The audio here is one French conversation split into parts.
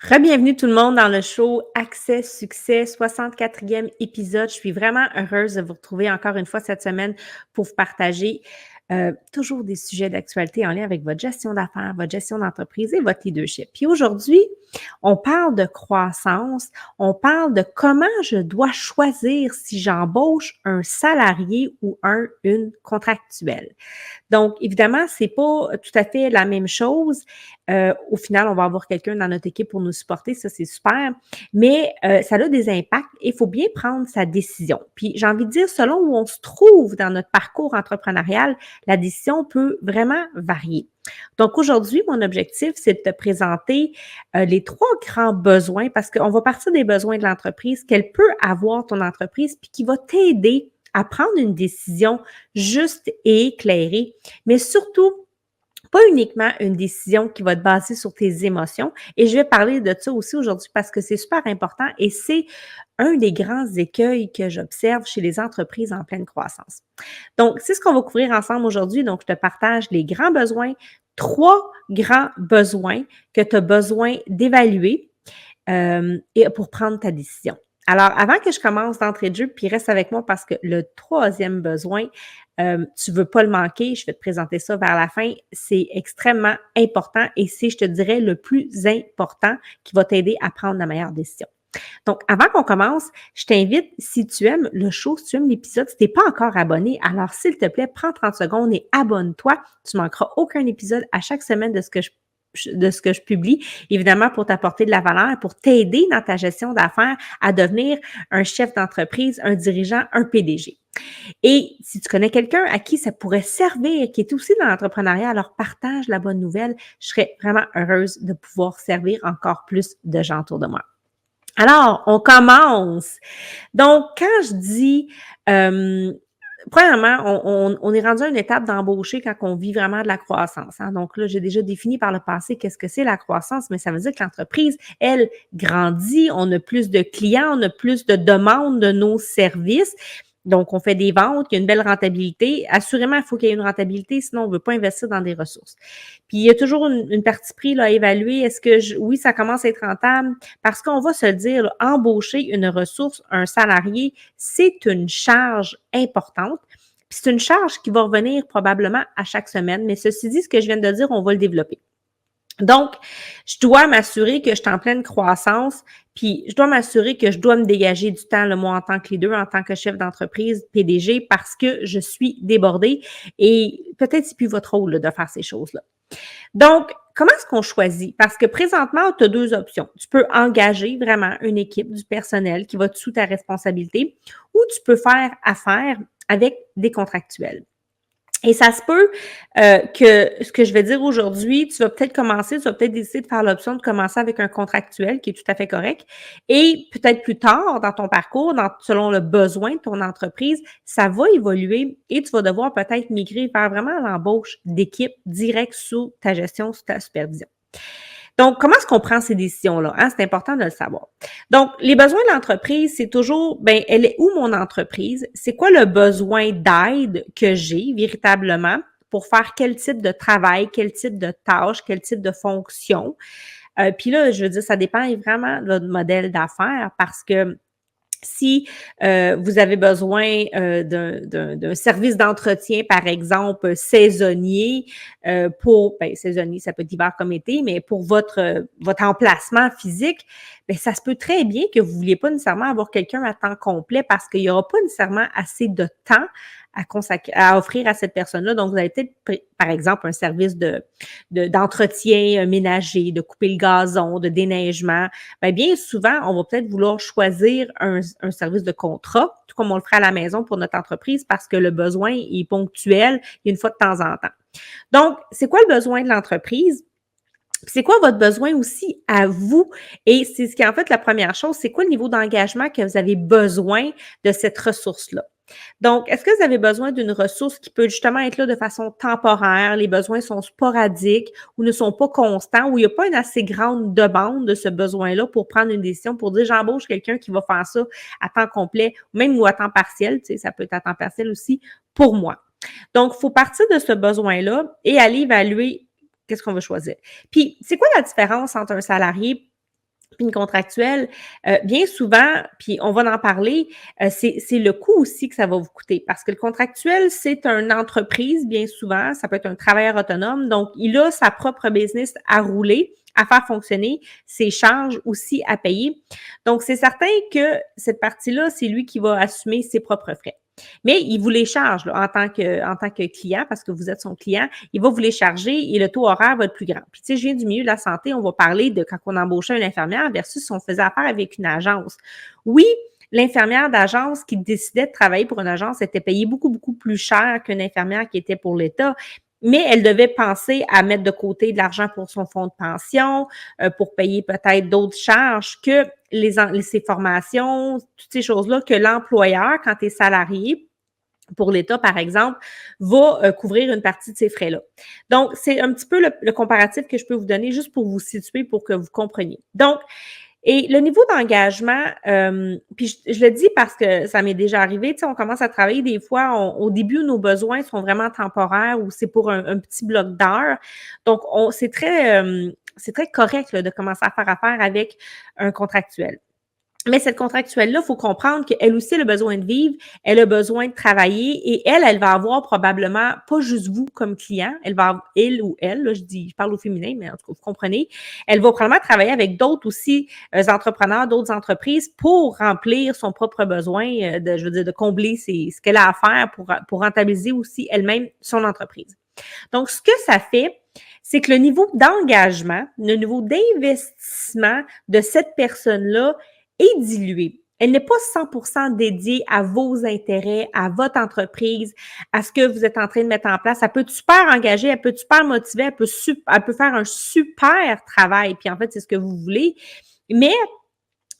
Rebienvenue tout le monde dans le show Accès Succès, 64e épisode. Je suis vraiment heureuse de vous retrouver encore une fois cette semaine pour vous partager toujours des sujets d'actualité en lien avec votre gestion d'affaires, votre gestion d'entreprise et votre leadership. Puis aujourd'hui, on parle de croissance, on parle de comment je dois choisir si j'embauche un salarié ou une contractuelle. Donc, évidemment, c'est pas tout à fait la même chose. Au final, on va avoir quelqu'un dans notre équipe pour nous supporter, ça c'est super, mais ça a des impacts et il faut bien prendre sa décision. Puis j'ai envie de dire, selon où on se trouve dans notre parcours entrepreneurial, la décision peut vraiment varier. Donc aujourd'hui, mon objectif, c'est de te présenter les 3 grands besoins parce qu'on va partir des besoins de l'entreprise qu'elle peut avoir ton entreprise puis qui va t'aider à prendre une décision juste et éclairée, mais surtout pas uniquement une décision qui va te baser sur tes émotions. Et je vais parler de ça aussi aujourd'hui parce que c'est super important et c'est un des grands écueils que j'observe chez les entreprises en pleine croissance. Donc, c'est ce qu'on va couvrir ensemble aujourd'hui. Donc, je te partage les grands besoins, 3 grands besoins que tu as besoin d'évaluer et pour prendre ta décision. Alors, avant que je commence d'entrée de jeu, puis reste avec moi parce que le 3e besoin, tu veux pas le manquer, je vais te présenter ça vers la fin. C'est extrêmement important et c'est, je te dirais, le plus important qui va t'aider à prendre la meilleure décision. Donc, avant qu'on commence, je t'invite, si tu aimes le show, si tu aimes l'épisode, si tu n'es pas encore abonné, alors s'il te plaît, prends 30 secondes et abonne-toi. Tu ne manqueras aucun épisode à chaque semaine de ce que je publie, évidemment pour t'apporter de la valeur, pour t'aider dans ta gestion d'affaires à devenir un chef d'entreprise, un dirigeant, un PDG. Et si tu connais quelqu'un à qui ça pourrait servir, qui est aussi dans l'entrepreneuriat, alors partage la bonne nouvelle. Je serais vraiment heureuse de pouvoir servir encore plus de gens autour de moi. Alors, on commence. Donc, quand je dis, premièrement, on est rendu à une étape d'embaucher quand on vit vraiment de la croissance. Hein. Donc là, j'ai déjà défini par le passé qu'est-ce que c'est la croissance, mais ça veut dire que l'entreprise, elle, grandit, on a plus de clients, on a plus de demandes de nos services. Donc, on fait des ventes, il y a une belle rentabilité. Assurément, il faut qu'il y ait une rentabilité, sinon on ne veut pas investir dans des ressources. Puis, il y a toujours une partie pris là, à évaluer. Est-ce que, oui, ça commence à être rentable? Parce qu'on va se le dire, là, embaucher une ressource, un salarié, c'est une charge importante. Puis, c'est une charge qui va revenir probablement à chaque semaine. Mais ceci dit, ce que je viens de dire, on va le développer. Donc, je dois m'assurer que je suis en pleine croissance, puis je dois m'assurer que je dois me dégager du temps, moi, en tant que leader, en tant que chef d'entreprise, PDG, parce que je suis débordée et peut-être c'est plus votre rôle là, de faire ces choses-là. Donc, comment est-ce qu'on choisit? Parce que présentement, tu as 2 options. Tu peux engager vraiment une équipe du personnel qui va être sous ta responsabilité ou tu peux faire affaire avec des contractuels. Et ça se peut que ce que je vais dire aujourd'hui, tu vas peut-être décider de faire l'option de commencer avec un contractuel qui est tout à fait correct. Et peut-être plus tard dans ton parcours, selon le besoin de ton entreprise, ça va évoluer et tu vas devoir peut-être migrer vers vraiment l'embauche d'équipe directe sous ta gestion, sous ta supervision. Donc, comment est-ce qu'on prend ces décisions-là? Hein? C'est important de le savoir. Donc, les besoins de l'entreprise, c'est toujours, elle est où mon entreprise? C'est quoi le besoin d'aide que j'ai véritablement pour faire quel type de travail, quel type de tâche, quel type de fonction? Puis là, je veux dire, ça dépend vraiment de votre modèle d'affaires parce que si vous avez besoin d'un service d'entretien, par exemple, saisonnier, saisonnier, ça peut être hiver comme été, mais pour votre emplacement physique, bien, ça se peut très bien que vous ne vouliez pas nécessairement avoir quelqu'un à temps complet parce qu'il n'y aura pas nécessairement assez de temps à offrir à cette personne-là. Donc, vous avez peut-être, par exemple, un service d'entretien ménager, de couper le gazon, de déneigement. Bien souvent, on va peut-être vouloir choisir un service de contrat, tout comme on le ferait à la maison pour notre entreprise, parce que le besoin est ponctuel, une fois de temps en temps. Donc, c'est quoi le besoin de l'entreprise? C'est quoi votre besoin aussi à vous? Et c'est ce qui est en fait la première chose, c'est quoi le niveau d'engagement que vous avez besoin de cette ressource-là? Donc, est-ce que vous avez besoin d'une ressource qui peut justement être là de façon temporaire, les besoins sont sporadiques ou ne sont pas constants, ou il n'y a pas une assez grande demande de ce besoin-là pour prendre une décision, pour dire j'embauche quelqu'un qui va faire ça à temps complet, même ou à temps partiel, tu sais, ça peut être à temps partiel aussi pour moi. Donc, il faut partir de ce besoin-là et aller évaluer qu'est-ce qu'on veut choisir. Puis, c'est quoi la différence entre un salarié Puis une contractuelle, bien souvent, puis on va en parler, c'est le coût aussi que ça va vous coûter parce que le contractuel, c'est une entreprise bien souvent, ça peut être un travailleur autonome, donc il a sa propre business à rouler, à faire fonctionner, ses charges aussi à payer. Donc c'est certain que cette partie-là, c'est lui qui va assumer ses propres frais. Mais il vous les charge là, en tant que client, parce que vous êtes son client, il va vous les charger et le taux horaire va être plus grand. Puis, tu sais, je viens du milieu de la santé, on va parler de quand on embauchait une infirmière versus si on faisait affaire avec une agence. Oui, l'infirmière d'agence qui décidait de travailler pour une agence était payée beaucoup, beaucoup plus cher qu'une infirmière qui était pour l'État. Mais elle devait penser à mettre de côté de l'argent pour son fonds de pension, pour payer peut-être d'autres charges que ses formations, toutes ces choses-là que l'employeur, quand tu es salarié, pour l'État, par exemple, va couvrir une partie de ces frais-là. Donc, c'est un petit peu le comparatif que je peux vous donner juste pour vous situer, pour que vous compreniez. Donc, et le niveau d'engagement, puis je le dis parce que ça m'est déjà arrivé, tu sais, on commence à travailler des fois, au début, nos besoins sont vraiment temporaires ou c'est pour un petit bloc d'heures. Donc, c'est très correct là, de commencer à faire affaire avec un contractuel. Mais cette contractuelle-là, il faut comprendre qu'elle aussi elle a besoin de vivre, elle a besoin de travailler et elle va avoir probablement pas juste vous comme client, elle ou elle, là, je parle au féminin, mais en tout cas, vous comprenez, elle va probablement travailler avec d'autres aussi entrepreneurs, d'autres entreprises pour remplir son propre besoin, je veux dire, de combler ce qu'elle a à faire pour rentabiliser aussi elle-même son entreprise. Donc, ce que ça fait, c'est que le niveau d'engagement, le niveau d'investissement de cette personne-là est diluée. Elle n'est pas 100% dédiée à vos intérêts, à votre entreprise, à ce que vous êtes en train de mettre en place. Elle peut être super engagée, elle peut être super motivée, elle peut faire un super travail. Puis en fait, c'est ce que vous voulez. Mais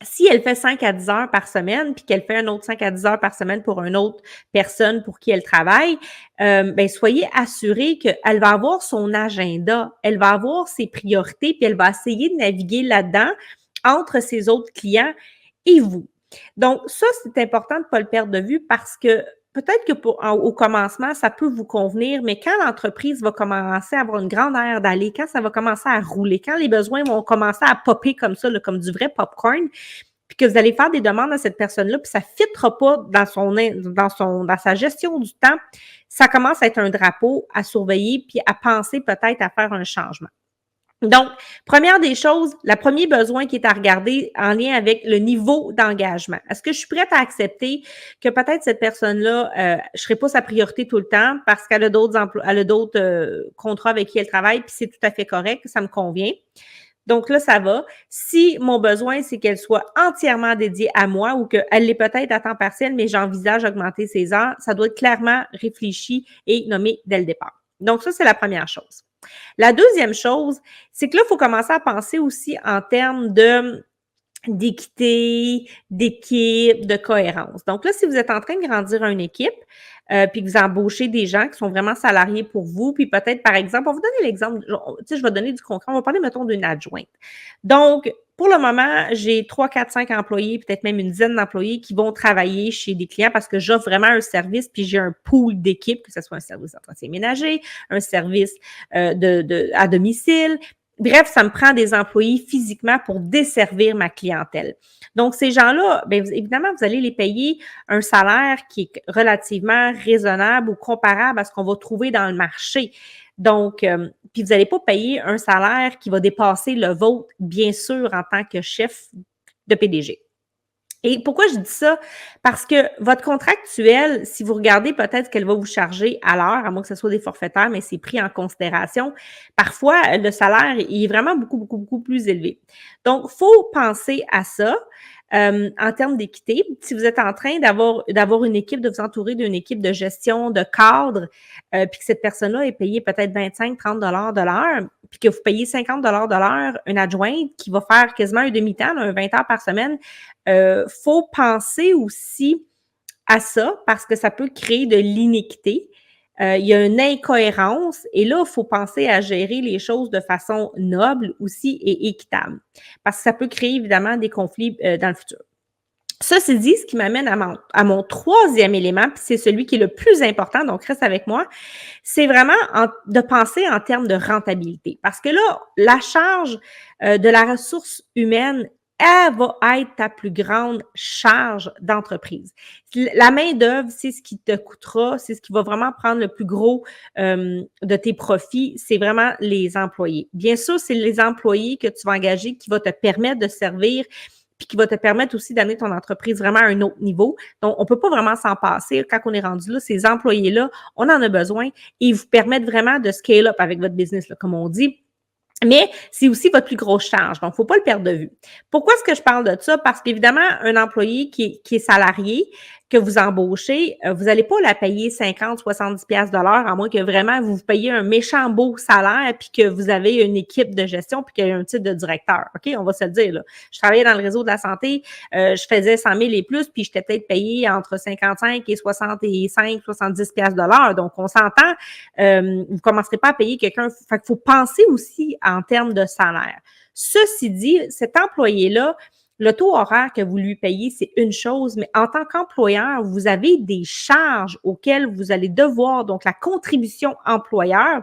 si elle fait 5 à 10 heures par semaine, puis qu'elle fait un autre 5 à 10 heures par semaine pour une autre personne pour qui elle travaille, ben soyez assurés qu'elle va avoir son agenda, elle va avoir ses priorités, puis elle va essayer de naviguer là-dedans entre ses autres clients et vous. Donc, ça, c'est important de ne pas le perdre de vue parce que peut-être que au commencement, ça peut vous convenir, mais quand l'entreprise va commencer à avoir une grande aire d'aller, quand ça va commencer à rouler, quand les besoins vont commencer à popper comme ça, là, comme du vrai popcorn, puis que vous allez faire des demandes à cette personne-là, puis ça ne fitera pas dans sa gestion du temps, ça commence à être un drapeau à surveiller, puis à penser peut-être à faire un changement. Donc, première des choses, le premier besoin qui est à regarder en lien avec le niveau d'engagement. Est-ce que je suis prête à accepter que peut-être cette personne-là, je ne serai pas sa priorité tout le temps parce qu'elle a d'autres elle a d'autres contrats avec qui elle travaille, puis c'est tout à fait correct, ça me convient. Donc là, ça va. Si mon besoin, c'est qu'elle soit entièrement dédiée à moi ou qu'elle l'est peut-être à temps partiel, mais j'envisage augmenter ses heures, ça doit être clairement réfléchi et nommé dès le départ. Donc ça, c'est la première chose. La deuxième chose, c'est que là, il faut commencer à penser aussi en termes d'équité, d'équipe, de cohérence. Donc là, si vous êtes en train de grandir une équipe, puis que vous embauchez des gens qui sont vraiment salariés pour vous, puis peut-être, par exemple, on va vous donner l'exemple, tu sais, je vais donner du concret, on va parler, mettons, d'une adjointe. Donc, pour le moment, j'ai 3, 4, 5 employés, peut-être même une dizaine d'employés qui vont travailler chez des clients parce que j'offre vraiment un service, puis j'ai un pool d'équipe, que ce soit un service d'entretien ménager, un service à domicile. Bref, ça me prend des employés physiquement pour desservir ma clientèle. Donc, ces gens-là, bien, évidemment, vous allez les payer un salaire qui est relativement raisonnable ou comparable à ce qu'on va trouver dans le marché. Donc, puis vous n'allez pas payer un salaire qui va dépasser le vôtre, bien sûr, en tant que chef de PDG. Et pourquoi je dis ça? Parce que votre contractuel, si vous regardez peut-être qu'elle va vous charger à l'heure, à moins que ce soit des forfaitaires, mais c'est pris en considération, parfois, le salaire il est vraiment beaucoup, beaucoup, beaucoup plus élevé. Donc, il faut penser à ça. En termes d'équité, si vous êtes en train d'avoir une équipe, de vous entourer d'une équipe de gestion, de cadre, puis que cette personne-là est payée peut-être 25-30 de l'heure, puis que vous payez 50 de l'heure une adjointe qui va faire quasiment un demi-temps, un 20 heures par semaine, faut penser aussi à ça parce que ça peut créer de l'iniquité. Il y a une incohérence et là, il faut penser à gérer les choses de façon noble aussi et équitable parce que ça peut créer évidemment des conflits dans le futur. Ceci dit, ce qui m'amène à mon troisième élément, puis c'est celui qui est le plus important, donc reste avec moi, c'est vraiment de penser en termes de rentabilité. Parce que là, la charge de la ressource humaine, elle va être ta plus grande charge d'entreprise. La main-d'œuvre, c'est ce qui te coûtera, c'est ce qui va vraiment prendre le plus gros de tes profits, c'est vraiment les employés. Bien sûr, c'est les employés que tu vas engager qui vont te permettre de servir puis qui va te permettre aussi d'amener ton entreprise vraiment à un autre niveau. Donc, on peut pas vraiment s'en passer. Quand on est rendu là, ces employés-là, on en a besoin et ils vous permettent vraiment de scale up avec votre business, là, comme on dit. Mais c'est aussi votre plus grosse charge, donc il ne faut pas le perdre de vue. Pourquoi est-ce que je parle de ça? Parce qu'évidemment, un employé qui est salarié, que vous embauchez, vous n'allez pas la payer 50, 70 pièces de l'heure, à moins que vraiment vous payez un méchant beau salaire, puis que vous avez une équipe de gestion, puis qu'il y a un titre de directeur. OK? On va se le dire, là. Je travaillais dans le réseau de la santé, je faisais 100 000 et plus, puis j'étais peut-être payée entre 55 et 65, 70 pièces de l'heure. Donc, on s'entend, vous ne commencerez pas à payer quelqu'un. Fait qu'il faut penser aussi en termes de salaire. Ceci dit, cet employé-là, le taux horaire que vous lui payez, c'est une chose, mais en tant qu'employeur, vous avez des charges auxquelles vous allez devoir, donc la contribution employeur.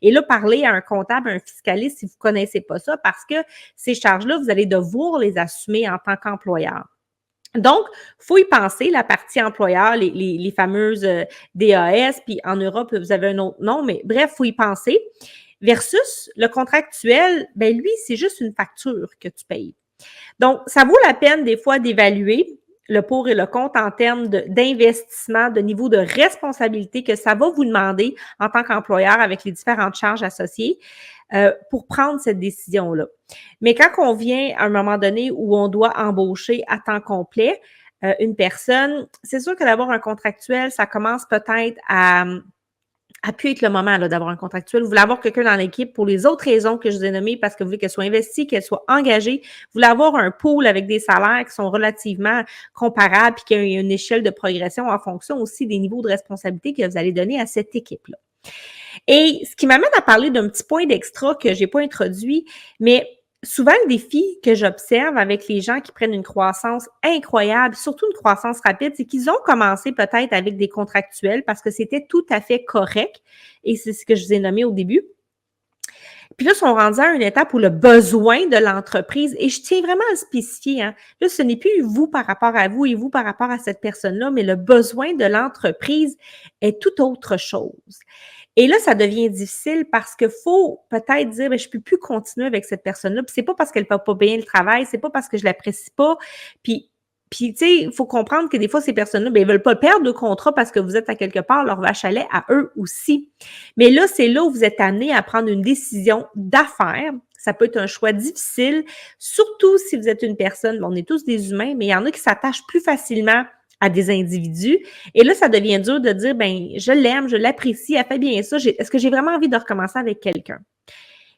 Et là, parler à un comptable, à un fiscaliste, si vous ne connaissez pas ça, parce que ces charges-là, vous allez devoir les assumer en tant qu'employeur. Donc, il faut y penser, la partie employeur, les fameuses DAS, puis en Europe, vous avez un autre nom, mais bref, il faut y penser. Versus le contractuel, ben lui, c'est juste une facture que tu payes. Donc, ça vaut la peine des fois d'évaluer le pour et le contre en termes d'investissement, de niveau de responsabilité que ça va vous demander en tant qu'employeur avec les différentes charges associées pour prendre cette décision-là. Mais quand on vient à un moment donné où on doit embaucher à temps complet une personne, c'est sûr que d'avoir un contractuel, ça commence peut-être à pu être le moment là, d'avoir un contractuel. Vous voulez avoir quelqu'un dans l'équipe pour les autres raisons que je vous ai nommées, parce que vous voulez qu'elle soit investie, qu'elle soit engagée. Vous voulez avoir un pool avec des salaires qui sont relativement comparables puis qu'il y a une échelle de progression en fonction aussi des niveaux de responsabilité que vous allez donner à cette équipe-là. Et ce qui m'amène à parler d'un petit point d'extra que j'ai pas introduit, mais souvent le défi que j'observe avec les gens qui prennent une croissance incroyable, surtout une croissance rapide, c'est qu'ils ont commencé peut-être avec des contractuels parce que c'était tout à fait correct et c'est ce que je vous ai nommé au début. Puis là, ils sont rendus à une étape où le besoin de l'entreprise, et je tiens vraiment à le spécifier, hein, là, ce n'est plus vous par rapport à vous et vous par rapport à cette personne-là, mais le besoin de l'entreprise est tout autre chose. Et là, ça devient difficile parce qu'il faut peut-être dire, ben, je peux plus continuer avec cette personne-là. Puis c'est pas parce qu'elle fait pas bien le travail, c'est pas parce que je l'apprécie pas. Puis tu sais, il faut comprendre que des fois, ces personnes-là, ben, ils veulent pas perdre le contrat parce que vous êtes à quelque part leur vache à lait à eux aussi. Mais là, c'est là où vous êtes amené à prendre une décision d'affaires. Ça peut être un choix difficile, surtout si vous êtes une personne, on est tous des humains, mais il y en a qui s'attachent plus facilement à des individus. Et là, ça devient dur de dire, ben, je l'aime, je l'apprécie, elle fait bien ça. Est-ce que j'ai vraiment envie de recommencer avec quelqu'un?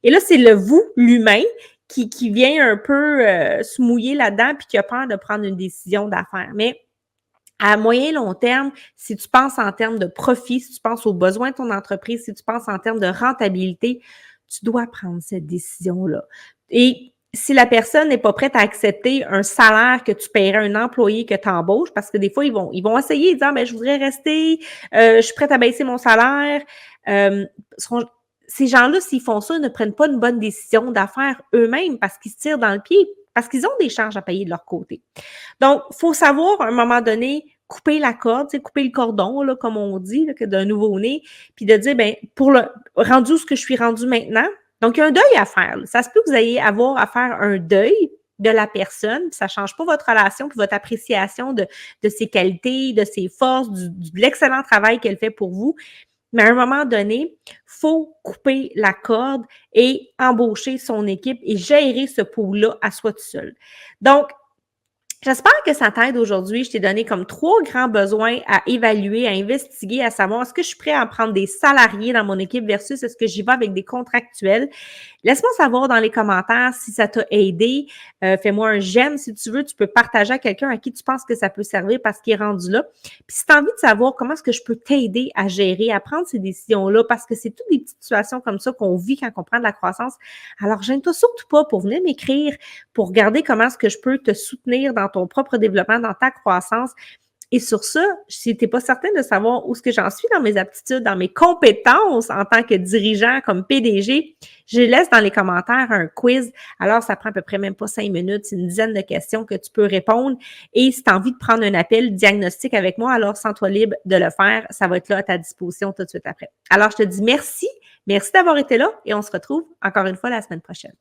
Et là, c'est le vous, l'humain, qui vient un peu se mouiller là-dedans puis qui a peur de prendre une décision d'affaires. Mais à moyen et long terme, si tu penses en termes de profit, si tu penses aux besoins de ton entreprise, si tu penses en termes de rentabilité, tu dois prendre cette décision-là. Et si la personne n'est pas prête à accepter un salaire que tu paierais à un employé que tu embauches, parce que des fois, ils vont essayer, disant, ben, je voudrais rester, je suis prête à baisser mon salaire. Ces gens-là, s'ils font ça, ne prennent pas une bonne décision d'affaires eux-mêmes parce qu'ils se tirent dans le pied, parce qu'ils ont des charges à payer de leur côté. Donc, il faut savoir, à un moment donné, couper la corde, couper le cordon, là, comme on dit, là, d'un nouveau-né, puis de dire, ben, pour le rendu où ce que je suis rendu maintenant, donc il y a un deuil à faire. Là. Ça se peut que vous ayez avoir à faire un deuil de la personne, puis ça ne change pas votre relation, puis votre appréciation de ses qualités, de ses forces, de l'excellent travail qu'elle fait pour vous. Mais à un moment donné, il faut couper la corde et embaucher son équipe et gérer ce pool-là à soi tout seul. Donc, j'espère que ça t'aide aujourd'hui. Je t'ai donné comme 3 grands besoins à évaluer, à investiguer, à savoir est-ce que je suis prêt à prendre des salariés dans mon équipe versus est-ce que j'y vais avec des contractuels. Laisse-moi savoir dans les commentaires si ça t'a aidé. Fais-moi un j'aime si tu veux. Tu peux partager à quelqu'un à qui tu penses que ça peut servir parce qu'il est rendu là. Puis si tu as envie de savoir comment est-ce que je peux t'aider à gérer, à prendre ces décisions-là, parce que c'est toutes des petites situations comme ça qu'on vit quand on prend de la croissance. Alors, gêne-toi surtout pas pour venir m'écrire, pour regarder comment est-ce que je peux te soutenir dans dans ton propre développement, dans ta croissance. Et sur ça, si tu n'es pas certain de savoir où est-ce que j'en suis dans mes aptitudes, dans mes compétences en tant que dirigeant, comme PDG, je laisse dans les commentaires un quiz. Alors, ça prend à peu près même pas 5 minutes. C'est une dizaine de questions que tu peux répondre. Et si tu as envie de prendre un appel diagnostic avec moi, alors sens-toi libre de le faire. Ça va être là à ta disposition tout de suite après. Alors, je te dis merci. Merci d'avoir été là et on se retrouve encore une fois la semaine prochaine.